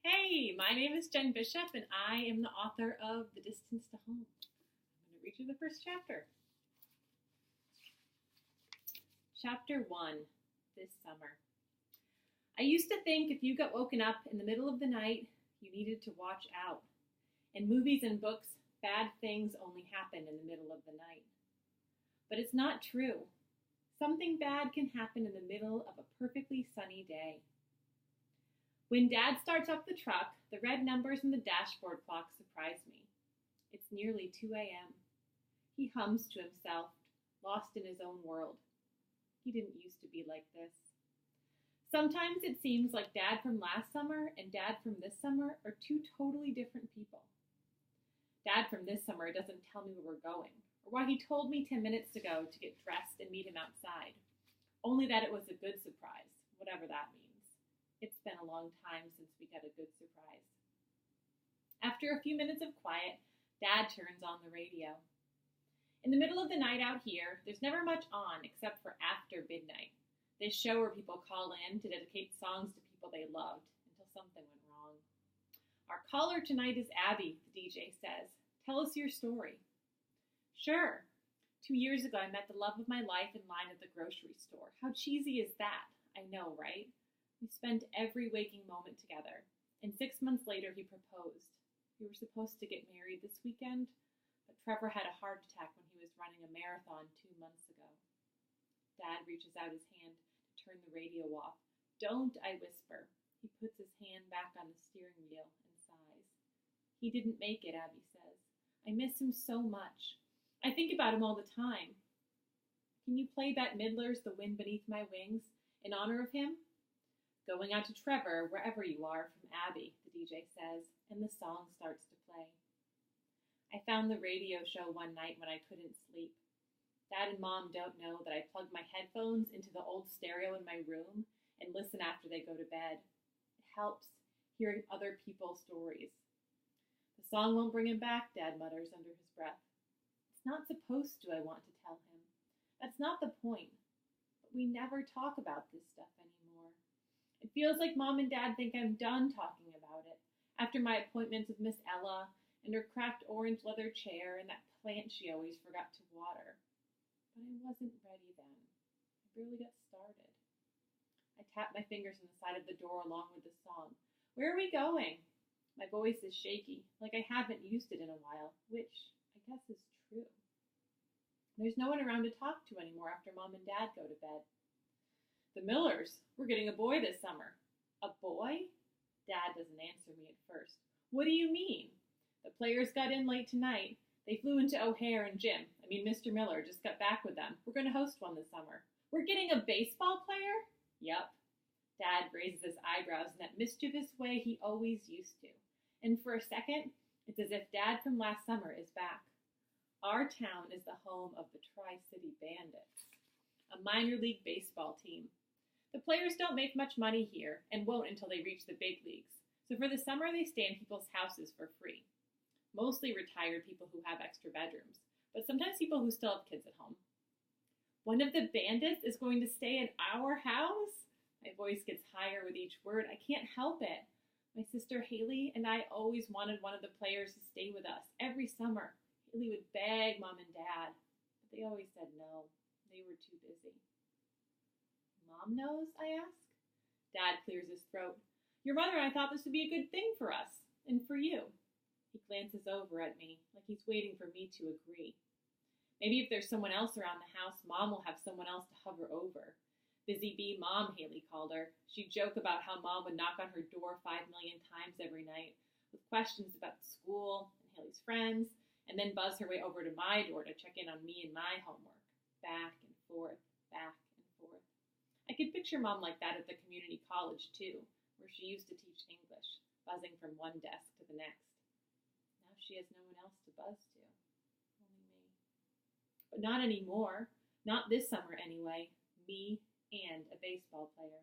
Hey, my name is Jenn Bishop, and I am the author of The Distance to Home. I'm going to read you the first chapter. Chapter 1, This Summer. I used to think if you got woken up in the middle of the night, you needed to watch out. In movies and books, bad things only happen in the middle of the night. But it's not true. Something bad can happen in the middle of a perfectly sunny day. When Dad starts up the truck, the red numbers in the dashboard clock surprise me. It's nearly 2 a.m. He hums to himself, lost in his own world. He didn't used to be like this. Sometimes it seems like Dad from last summer and Dad from this summer are two totally different people. Dad from this summer doesn't tell me where we're going, or why he told me 10 minutes ago to get dressed and meet him outside. Only that it was a good surprise, whatever that means. It's been a long time since we got a good surprise. After a few minutes of quiet, Dad turns on the radio. In the middle of the night out here, there's never much on except for After Midnight, this show where people call in to dedicate songs to people they loved until something went wrong. Our caller tonight is Abby, the DJ says. Tell us your story. Sure. 2 years ago, I met the love of my life in line at the grocery store. How cheesy is that? I know, right? We spent every waking moment together, and 6 months later he proposed. We were supposed to get married this weekend, but Trevor had a heart attack when he was running a marathon 2 months ago. Dad reaches out his hand to turn the radio off. Don't, I whisper. He puts his hand back on the steering wheel and sighs. He didn't make it, Abby says. I miss him so much. I think about him all the time. Can you play Bette Midler's The Wind Beneath My Wings in honor of him? Going out to Trevor, wherever you are, from Abby, the DJ says, and the song starts to play. I found the radio show one night when I couldn't sleep. Dad and Mom don't know that I plug my headphones into the old stereo in my room and listen after they go to bed. It helps hearing other people's stories. The song won't bring him back, Dad mutters under his breath. It's not supposed to, I want to tell him. That's not the point. But we never talk about this stuff anymore. It feels like Mom and Dad think I'm done talking about it after my appointments with Miss Ella and her cracked orange leather chair and that plant she always forgot to water. But I wasn't ready then. I barely got started. I tap my fingers on the side of the door along with the song. Where are we going? My voice is shaky, like I haven't used it in a while, which I guess is true. There's no one around to talk to anymore after Mom and Dad go to bed. The Millers, we're getting a boy this summer. A boy? Dad doesn't answer me at first. What do you mean? The players got in late tonight. They flew into O'Hare and Mr. Miller just got back with them. We're going to host one this summer. We're getting a baseball player? Yep. Dad raises his eyebrows in that mischievous way he always used to. And for a second, it's as if Dad from last summer is back. Our town is the home of the Tri-City Bandits, a minor league baseball team. The players don't make much money here and won't until they reach the big leagues. So for the summer, they stay in people's houses for free. Mostly retired people who have extra bedrooms, but sometimes people who still have kids at home. One of the bandits is going to stay in our house? My voice gets higher with each word. I can't help it. My sister Haley and I always wanted one of the players to stay with us every summer. Haley would beg Mom and Dad, but they always said no. They were too busy. Mom knows, I ask. Dad clears his throat. Your mother and I thought this would be a good thing for us, and for you. He glances over at me, like he's waiting for me to agree. Maybe if there's someone else around the house, Mom will have someone else to hover over. Busy Bee Mom, Haley called her. She'd joke about how Mom would knock on her door 5 million times every night with questions about school and Haley's friends, and then buzz her way over to my door to check in on me and my homework. Back and forth, back and forth. I could picture Mom like that at the community college, too, where she used to teach English, buzzing from one desk to the next. Now she has no one else to buzz to. Only me. But not anymore. Not this summer, anyway. Me and a baseball player.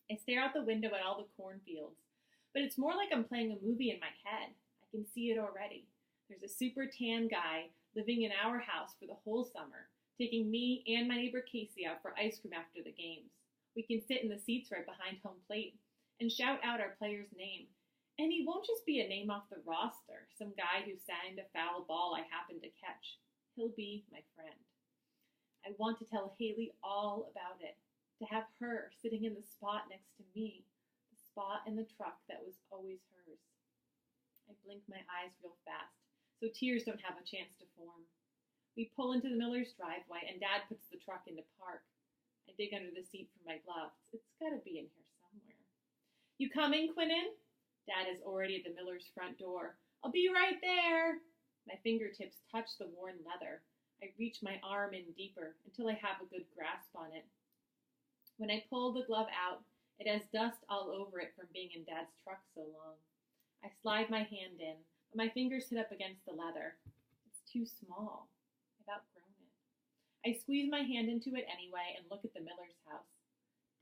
I stare out the window at all the cornfields, but it's more like I'm playing a movie in my head. I can see it already. There's a super tan guy living in our house for the whole summer, taking me and my neighbor Casey out for ice cream after the games. We can sit in the seats right behind home plate, and shout out our player's name. And he won't just be a name off the roster, some guy who sang a foul ball I happened to catch. He'll be my friend. I want to tell Haley all about it, to have her sitting in the spot next to me, the spot in the truck that was always hers. I blink my eyes real fast, so tears don't have a chance to form. We pull into the Miller's driveway, and Dad puts the truck into park. I dig under the seat for my gloves. It's got to be in here somewhere. You coming, Quinnen? Dad is already at the Miller's front door. I'll be right there. My fingertips touch the worn leather. I reach my arm in deeper until I have a good grasp on it. When I pull the glove out, it has dust all over it from being in Dad's truck so long. I slide my hand in, but my fingers hit up against the leather. It's too small. I've outgrown it. I squeeze my hand into it anyway and look at the Miller's house.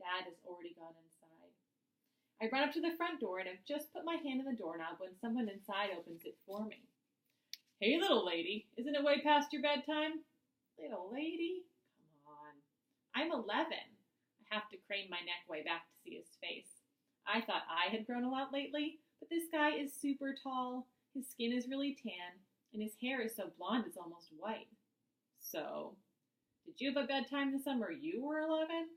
Dad has already gone inside. I run up to the front door and have just put my hand in the doorknob when someone inside opens it for me. Hey, little lady, isn't it way past your bedtime? Little lady? Come on. I'm 11. I have to crane my neck way back to see his face. I thought I had grown a lot lately, but this guy is super tall, his skin is really tan, and his hair is so blonde it's almost white. So, did you have a bedtime the summer you were 11?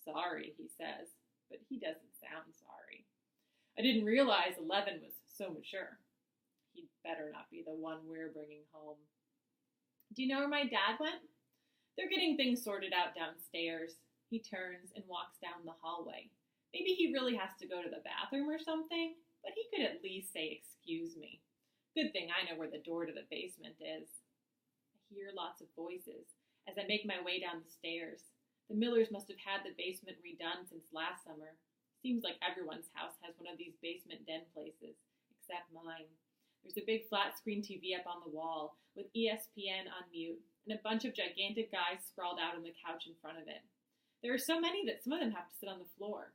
Sorry, he says, but he doesn't sound sorry. I didn't realize 11 was so mature. He'd better not be the one we're bringing home. Do you know where my dad went? They're getting things sorted out downstairs. He turns and walks down the hallway. Maybe he really has to go to the bathroom or something, but he could at least say, "Excuse me." Good thing I know where the door to the basement is. I hear lots of voices as I make my way down the stairs. The Millers must have had the basement redone since last summer. Seems like everyone's house has one of these basement den places, except mine. There's a big flat-screen TV up on the wall with ESPN on mute and a bunch of gigantic guys sprawled out on the couch in front of it. There are so many that some of them have to sit on the floor.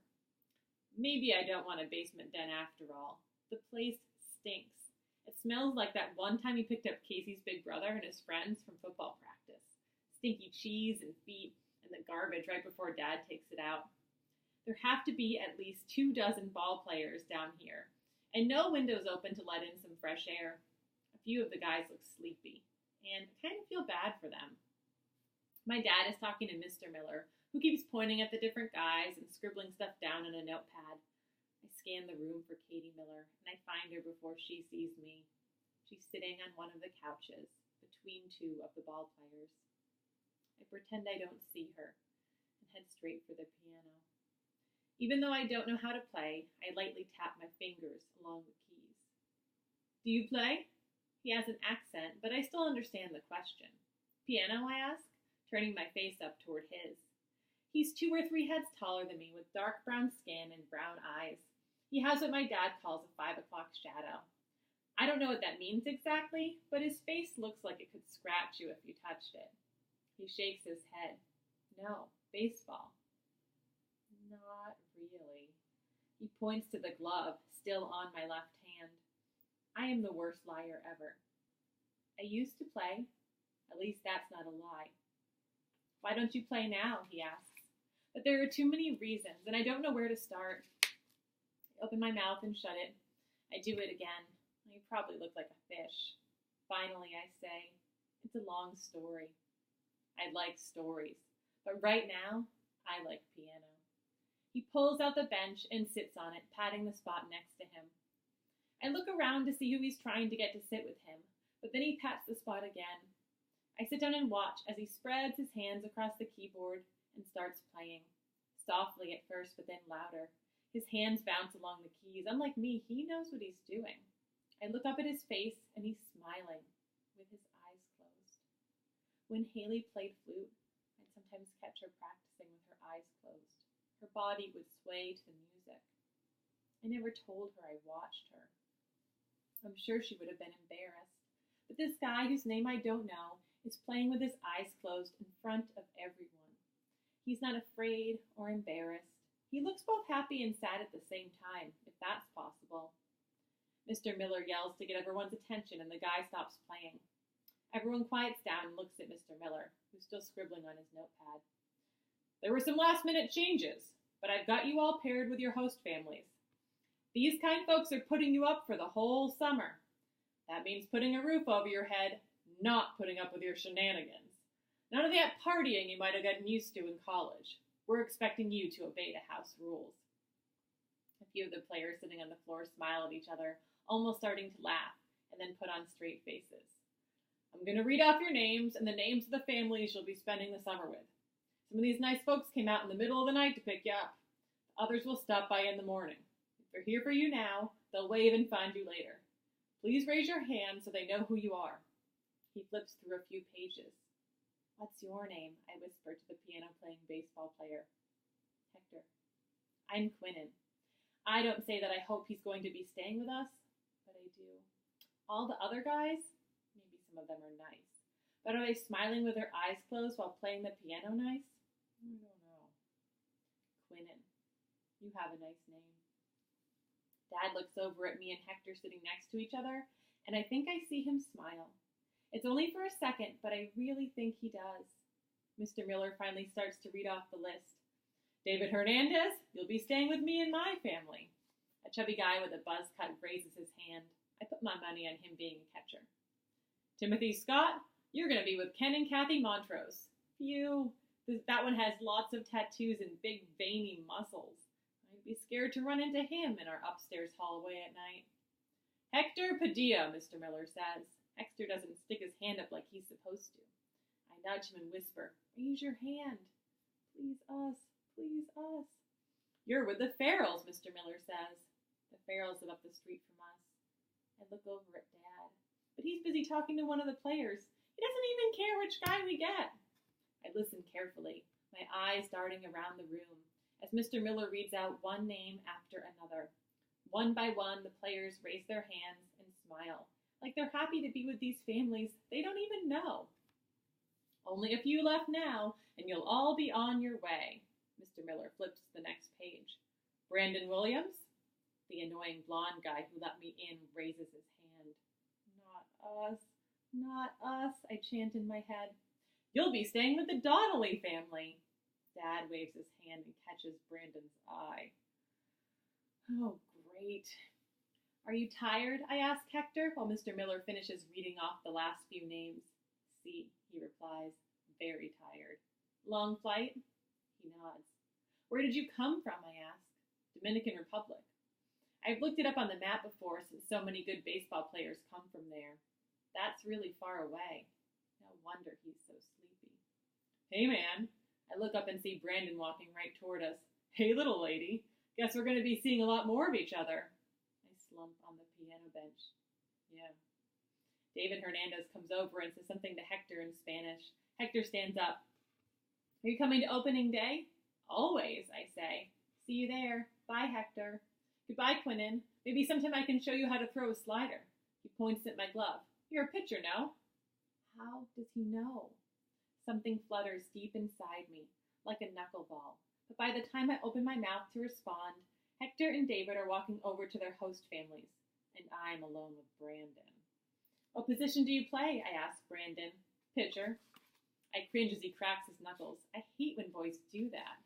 Maybe I don't want a basement den after all. The place stinks. It smells like that one time he picked up Casey's big brother and his friends from football practice. Stinky cheese and feet and the garbage right before Dad takes it out. There have to be at least 24 ball players down here, and no windows open to let in some fresh air. A few of the guys look sleepy, and I kind of feel bad for them. My dad is talking to Mr. Miller, who keeps pointing at the different guys and scribbling stuff down on a notepad. I scan the room for Katie Miller, and I find her before she sees me. She's sitting on one of the couches, between two of the ball players. I pretend I don't see her, and head straight for the piano. Even though I don't know how to play, I lightly tap my fingers along the keys. Do you play? He has an accent, but I still understand the question. Piano, I ask, turning my face up toward his. He's 2 or 3 heads taller than me with dark brown skin and brown eyes. He has what my dad calls a 5 o'clock shadow. I don't know what that means exactly, but his face looks like it could scratch you if you touched it. He shakes his head. No, baseball. Not really. He points to the glove, still on my left hand. I am the worst liar ever. I used to play. At least that's not a lie. Why don't you play now? He asks. But there are too many reasons, and I don't know where to start. I open my mouth and shut it. I do it again. I probably look like a fish. Finally, I say, it's a long story. I like stories, but right now, I like piano. He pulls out the bench and sits on it, patting the spot next to him. I look around to see who he's trying to get to sit with him, but then he pats the spot again. I sit down and watch as he spreads his hands across the keyboard and starts playing. Softly at first, but then louder. His hands bounce along the keys. Unlike me, he knows what he's doing. I look up at his face, and he's smiling, with his eyes closed. When Haley played flute, I'd sometimes catch her practicing with her eyes closed. Her body would sway to the music. I never told her I watched her. I'm sure she would have been embarrassed. But this guy, whose name I don't know, is playing with his eyes closed in front of everyone. He's not afraid or embarrassed. He looks both happy and sad at the same time, if that's possible. Mr. Miller yells to get everyone's attention, and the guy stops playing. Everyone quiets down and looks at Mr. Miller, who's still scribbling on his notepad. There were some last-minute changes, but I've got you all paired with your host families. These kind folks are putting you up for the whole summer. That means putting a roof over your head, not putting up with your shenanigans. None of that partying you might have gotten used to in college. We're expecting you to obey the house rules. A few of the players sitting on the floor smile at each other, almost starting to laugh, and then put on straight faces. I'm going to read off your names and the names of the families you'll be spending the summer with. Some of these nice folks came out in the middle of the night to pick you up. Others will stop by in the morning. If they're here for you now, they'll wave and find you later. Please raise your hand so they know who you are. He flips through a few pages. What's your name? I whispered to the piano-playing baseball player. Hector. I'm Quinnen. I don't say that I hope he's going to be staying with us, but I do. All the other guys, maybe some of them are nice, but are they smiling with their eyes closed while playing the piano nice? I don't know. Quinnen. You have a nice name. Dad looks over at me and Hector sitting next to each other, and I think I see him smile. It's only for a second, but I really think he does. Mr. Miller finally starts to read off the list. David Hernandez, you'll be staying with me and my family. A chubby guy with a buzz cut raises his hand. I put my money on him being a catcher. Timothy Scott, you're going to be with Ken and Kathy Montrose. Phew, that one has lots of tattoos and big veiny muscles. I'd be scared to run into him in our upstairs hallway at night. Hector Padilla, Mr. Miller says. Hector doesn't stick his hand up like he's supposed to. I nudge him and whisper, raise your hand. Please us, please us. You're with the Farrells, Mr. Miller says. The Farrells live up the street from us. I look over at Dad, but he's busy talking to one of the players. He doesn't even care which guy we get. I listen carefully, my eyes darting around the room, as Mr. Miller reads out one name after another. One by one, the players raise their hands and smile, like they're happy to be with these families they don't even know. Only a few left now, and you'll all be on your way. Mr. Miller flips to the next page. Brandon Williams? The annoying blonde guy who let me in raises his hand. Not us, not us, I chant in my head. You'll be staying with the Donnelly family. Dad waves his hand and catches Brandon's eye. Oh, great. Are you tired? I ask Hector while Mr. Miller finishes reading off the last few names. See, he replies, very tired. Long flight? He nods. Where did you come from? I ask. Dominican Republic. I've looked it up on the map before since so many good baseball players come from there. That's really far away. No wonder he's so sleepy. Hey, man. I look up and see Brandon walking right toward us. Hey, little lady. Guess we're going to be seeing a lot more of each other. I slump on the piano bench. Yeah. David Hernandez comes over and says something to Hector in Spanish. Hector stands up. Are you coming to opening day? Always, I say. See you there. Bye, Hector. Goodbye, Quinnen. Maybe sometime I can show you how to throw a slider. He points at my glove. You're a pitcher, no? How does he know? Something flutters deep inside me, like a knuckleball. But by the time I open my mouth to respond, Hector and David are walking over to their host families, and I'm alone with Brandon. What position do you play? I ask Brandon. Pitcher. I cringe as he cracks his knuckles. I hate when boys do that.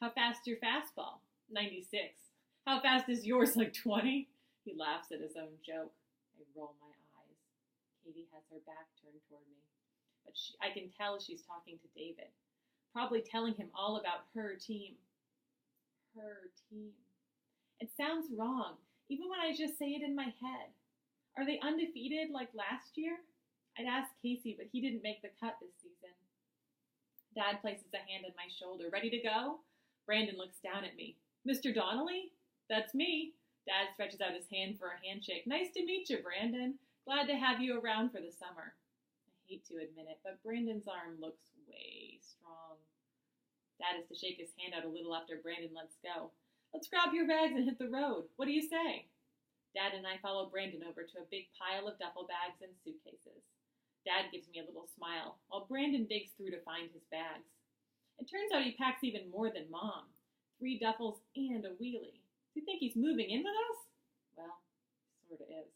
How fast is your fastball? 96. How fast is yours, like 20? He laughs at his own joke. I roll my eyes. Katie has her back turned toward me. But I can tell she's talking to David, probably telling him all about her team. Her team. It sounds wrong, even when I just say it in my head. Are they undefeated like last year? I'd ask Casey, but he didn't make the cut this season. Dad places a hand on my shoulder. Ready to go? Brandon looks down at me. Mr. Donnelly? That's me. Dad stretches out his hand for a handshake. Nice to meet you, Brandon. Glad to have you around for the summer. I hate to admit it, but Brandon's arm looks way strong. Dad is to shake his hand out a little after Brandon lets go. Let's grab your bags and hit the road. What do you say? Dad and I follow Brandon over to a big pile of duffel bags and suitcases. Dad gives me a little smile, while Brandon digs through to find his bags. It turns out he packs even more than Mom. 3 duffels and a wheelie. Do you think he's moving in with us? Well, sort of is.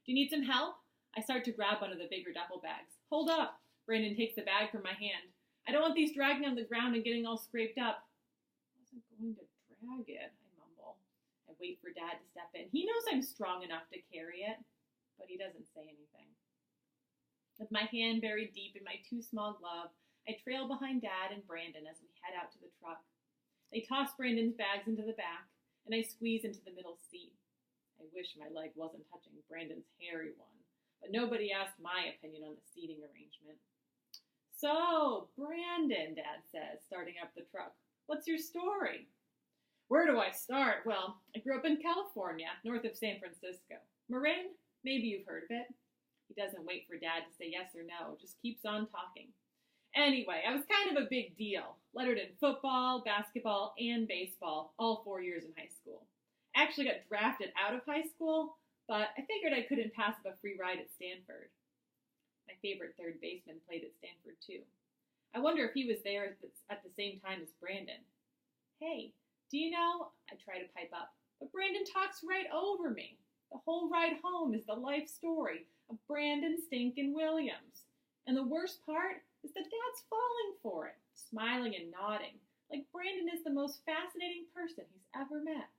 Do you need some help? I start to grab one of the bigger duffel bags. Hold up! Brandon takes the bag from my hand. I don't want these dragging on the ground and getting all scraped up. I wasn't going to drag it, I mumble. I wait for Dad to step in. He knows I'm strong enough to carry it, but he doesn't say anything. With my hand buried deep in my too small glove, I trail behind Dad and Brandon as we head out to the truck. They toss Brandon's bags into the back, and I squeeze into the middle seat. I wish my leg wasn't touching Brandon's hairy one, but nobody asked my opinion on the seating arrangement. So, Brandon, Dad says, starting up the truck, what's your story? Where do I start? Well, I grew up in California, north of San Francisco. Marin? Maybe you've heard of it. He doesn't wait for Dad to say yes or no, just keeps on talking. Anyway, I was kind of a big deal. Lettered in football, basketball, and baseball, all 4 years in high school. I actually got drafted out of high school, but I figured I couldn't pass up a free ride at Stanford. My favorite third baseman played at Stanford, too. I wonder if he was there at the same time as Brandon. Hey, do you know, I try to pipe up, but Brandon talks right over me. The whole ride home is the life story of Brandon Stinkin' Williams. And the worst part is that Dad's falling for it, smiling and nodding, like Brandon is the most fascinating person he's ever met.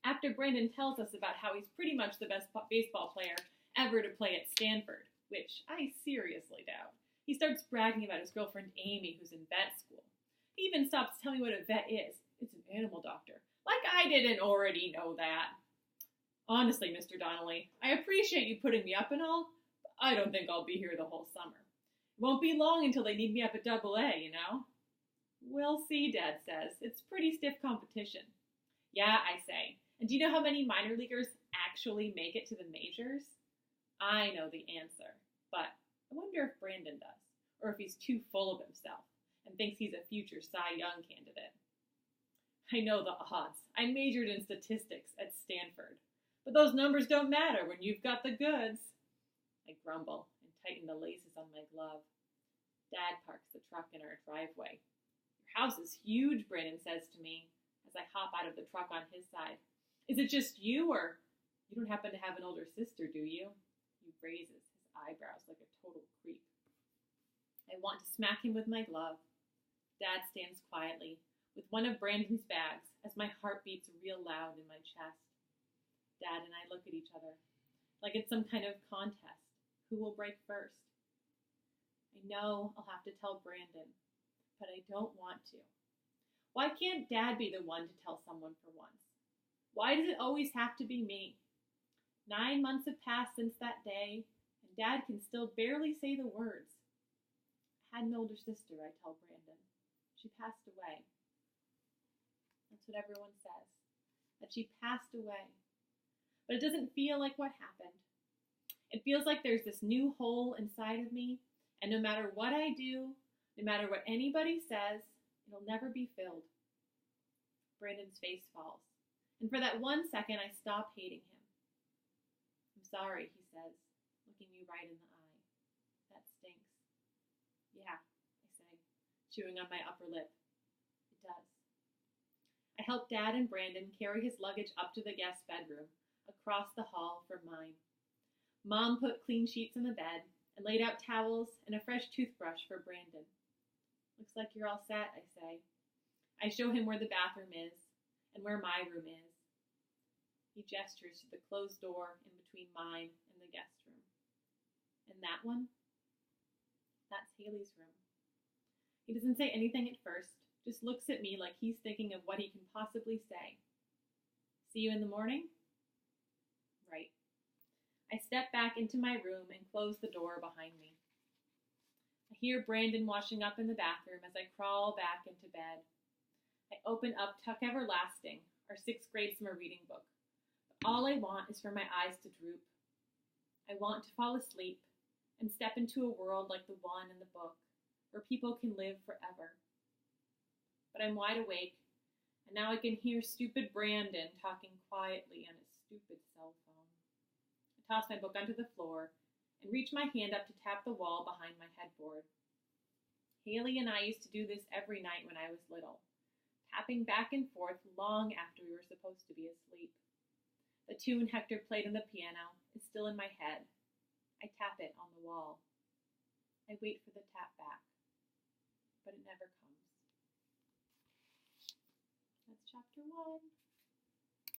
After Brandon tells us about how he's pretty much the best baseball player ever to play at Stanford, which I seriously doubt, he starts bragging about his girlfriend Amy, who's in vet school. He even stops to tell me what a vet is. It's an animal doctor. Like I didn't already know that. Honestly, Mr. Donnelly, I appreciate you putting me up and all, but I don't think I'll be here the whole summer. It won't be long until they need me up at AA, you know? We'll see, Dad says. It's pretty stiff competition. Yeah, I say. And do you know how many minor leaguers actually make it to the majors? I know the answer, but I wonder if Brandon does, or if he's too full of himself and thinks he's a future Cy Young candidate. I know the odds. I majored in statistics at Stanford. But those numbers don't matter when you've got the goods. I grumble and tighten the laces on my glove. Dad parks the truck in our driveway. Your house is huge, Brandon says to me as I hop out of the truck on his side. Is it just you, or you don't happen to have an older sister, do you? He raises his eyebrows like a total creep. I want to smack him with my glove. Dad stands quietly with one of Brandon's bags as my heart beats real loud in my chest. Dad and I look at each other, like it's some kind of contest. Who will break first? I know I'll have to tell Brandon, but I don't want to. Why can't Dad be the one to tell someone for once? Why does it always have to be me? 9 months have passed since that day, and Dad can still barely say the words. I had an older sister, I tell Brandon. She passed away. That's what everyone says, that she passed away. But it doesn't feel like what happened. It feels like there's this new hole inside of me, and no matter what I do, no matter what anybody says, it'll never be filled. Brandon's face falls, and for that 1 second, I stop hating him. I'm sorry, he says, looking me right in the eye. That stinks. Yeah, I say, chewing on my upper lip. It does. I help Dad and Brandon carry his luggage up to the guest bedroom, across the hall from mine. Mom put clean sheets in the bed and laid out towels and a fresh toothbrush for Brandon. Looks like you're all set, I say. I show him where the bathroom is and where my room is. He gestures to the closed door in between mine and the guest room. And that one? That's Haley's room. He doesn't say anything at first, just looks at me like he's thinking of what he can possibly say. See you in the morning? Right. I step back into my room and close the door behind me. I hear Brandon washing up in the bathroom as I crawl back into bed. I open up Tuck Everlasting, our 6th grade summer reading book. But all I want is for my eyes to droop. I want to fall asleep and step into a world like the one in the book, where people can live forever. But I'm wide awake, and now I can hear stupid Brandon talking quietly on his stupid cell phone. I toss my book onto the floor and reach my hand up to tap the wall behind my headboard. Haley and I used to do this every night when I was little, tapping back and forth long after we were supposed to be asleep. The tune Hector played on the piano is still in my head. I tap it on the wall. I wait for the tap back, but it never comes. That's chapter 1.